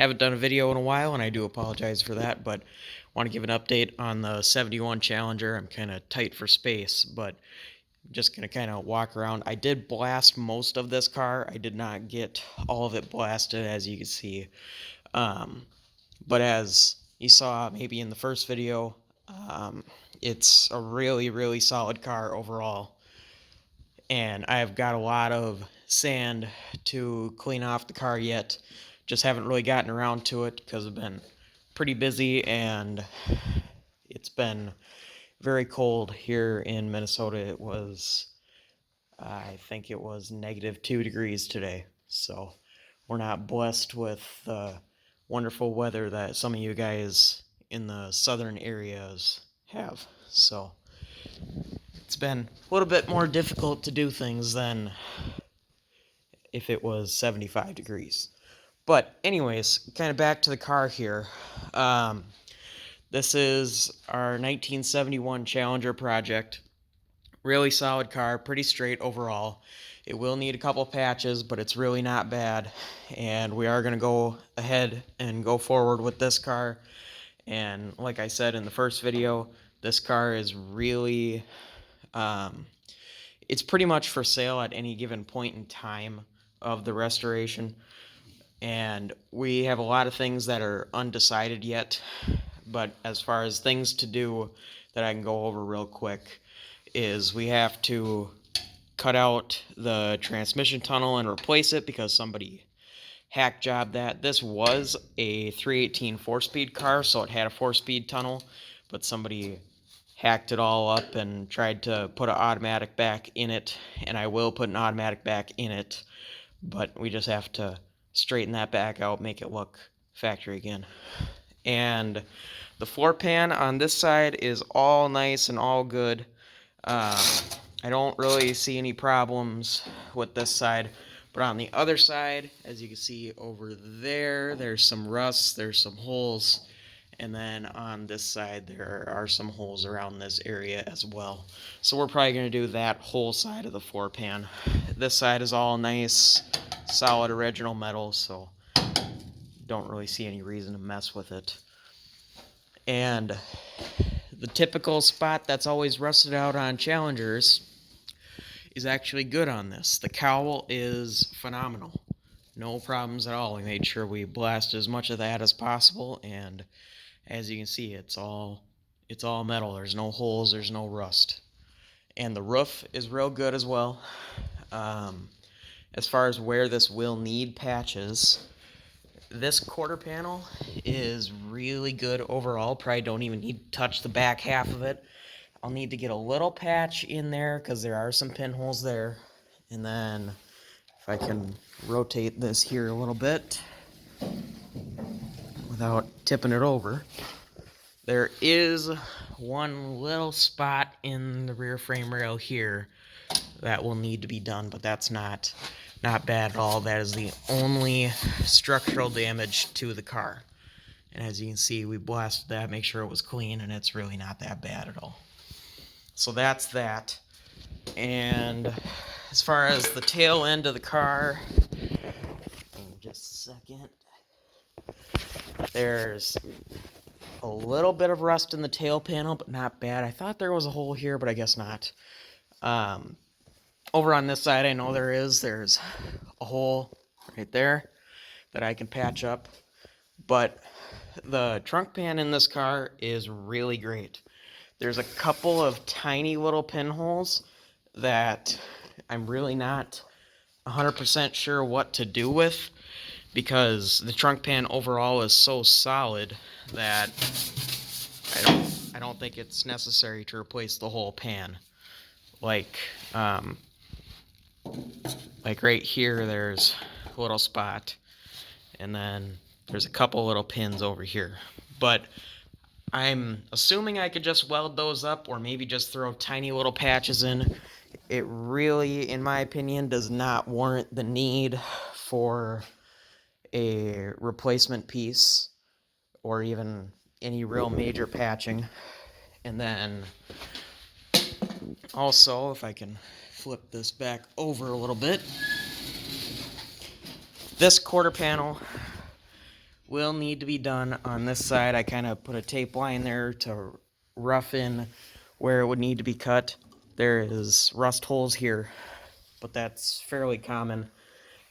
Haven't done a video in a while, and I do apologize for that, but want to give an update on the 71 Challenger. I'm kind of tight for space, but I'm just going to kind of walk around. I did blast most of this car. I did not get all of it blasted, as you can see. But as you saw maybe in the first video, it's a really, really solid car overall. And I've got a lot of sand to clean off the car yet. Just haven't really gotten around to it because I've been pretty busy and it's been very cold here in Minnesota. It was, I think it was -2 degrees today. So we're not blessed with the wonderful weather that some of you guys in the southern areas have. So it's been a little bit more difficult to do things than if it was 75 degrees. But anyways, kind of back to the car here. This is our 1971 Challenger project. Really solid car, pretty straight overall. It will need a couple patches, but it's really not bad. And we are going to go ahead and go forward with this car. And like I said in the first video, this car is really, it's pretty much for sale at any given point in time of the restoration. And we have a lot of things that are undecided yet. But as far as things to do that I can go over real quick is we have to cut out the transmission tunnel and replace it because somebody hack jobbed that. This was a 318 4-speed car, so it had a 4-speed tunnel, but somebody hacked it all up and tried to put an automatic back in it, and I will put an automatic back in it, but we just have to straighten that back out, make it look factory again. And the floor pan on this side is all nice and all good. I don't really see any problems with this side, but on the other side, as you can see over there, there's some rust, there's some holes, and then on this side there are some holes around this area as well. So we're probably going to do that whole side of the floor pan. This side is all nice, solid original metal, so don't really see any reason to mess with it. And the typical spot that's always rusted out on Challengers is actually good on this. The cowl is phenomenal. No problems at all. We made sure we blast as much of that as possible, and as you can see, it's all metal. There's no holes, there's no rust. And the roof is real good as well. As far as where this will need patches, this quarter panel is really good overall. Probably don't even need to touch the back half of it. I'll need to get a little patch in there because there are some pinholes there. And then if I can rotate this here a little bit without tipping it over, there is one little spot in the rear frame rail here that will need to be done, but that's not bad at all. That is the only structural damage to the car. And as you can see, we blasted that, make sure it was clean, and it's really not that bad at all. So that's that. And as far as the tail end of the car, just a second, there's a little bit of rust in the tail panel, but not bad. I thought there was a hole here, but I guess not. Over on this side, I know there's a hole right there that I can patch up, but the trunk pan in this car is really great. There's a couple of tiny little pinholes that I'm really not 100% sure what to do with, because the trunk pan overall is so solid that I don't think it's necessary to replace the whole pan. Like right here, there's a little spot, and then there's a couple little pins over here. But I'm assuming I could just weld those up, or maybe just throw tiny little patches in. It really, in my opinion, does not warrant the need for a replacement piece or even any real major patching. And then also, if I can flip this back over a little bit, this quarter panel will need to be done on this side. I kind of put a tape line there to rough in where it would need to be cut. There is rust holes here, but that's fairly common.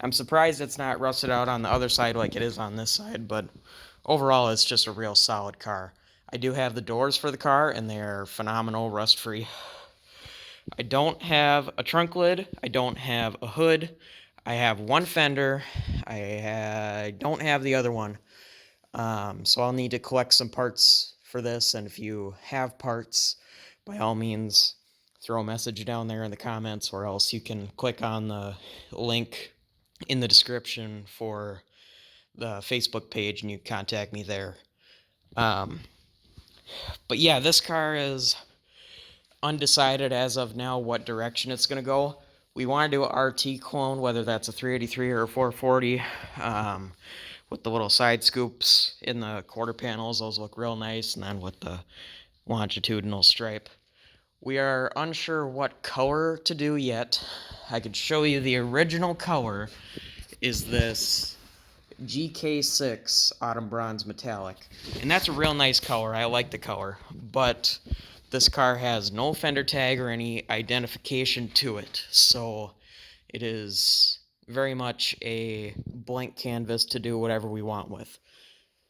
I'm surprised it's not rusted out on the other side like it is on this side, but overall it's just a real solid car. I do have the doors for the car, and they are phenomenal, rust-free. I don't have a trunk lid. I don't have a hood. I have one fender. I don't have the other one. So I'll need to collect some parts for this, and if you have parts, by all means, throw a message down there in the comments, or else you can click on the link in the description for the Facebook page and you contact me there. But yeah, this car is undecided as of now what direction it's going to go. We want to do a RT clone, whether that's a 383 or a 440, with the little side scoops in the quarter panels. Those look real nice, and then with the longitudinal stripe. We are unsure what color to do yet. I could show you the original color is this GK6 Autumn Bronze Metallic, and that's a real nice color. I like the color, but this car has no fender tag or any identification to it, so it is very much a blank canvas to do whatever we want with.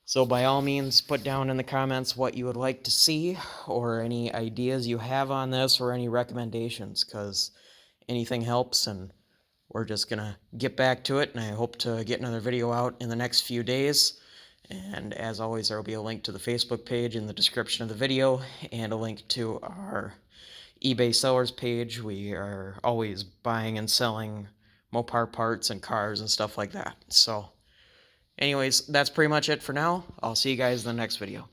So by all means, put down in the comments what you would like to see, or any ideas you have on this, or any recommendations, because anything helps, and we're just gonna get back to it, and I hope to get another video out in the next few days. And as always, there will be a link to the Facebook page in the description of the video, and a link to our eBay sellers page. We are always buying and selling Mopar parts and cars and stuff like that. So anyways, that's pretty much it for now. I'll see you guys in the next video.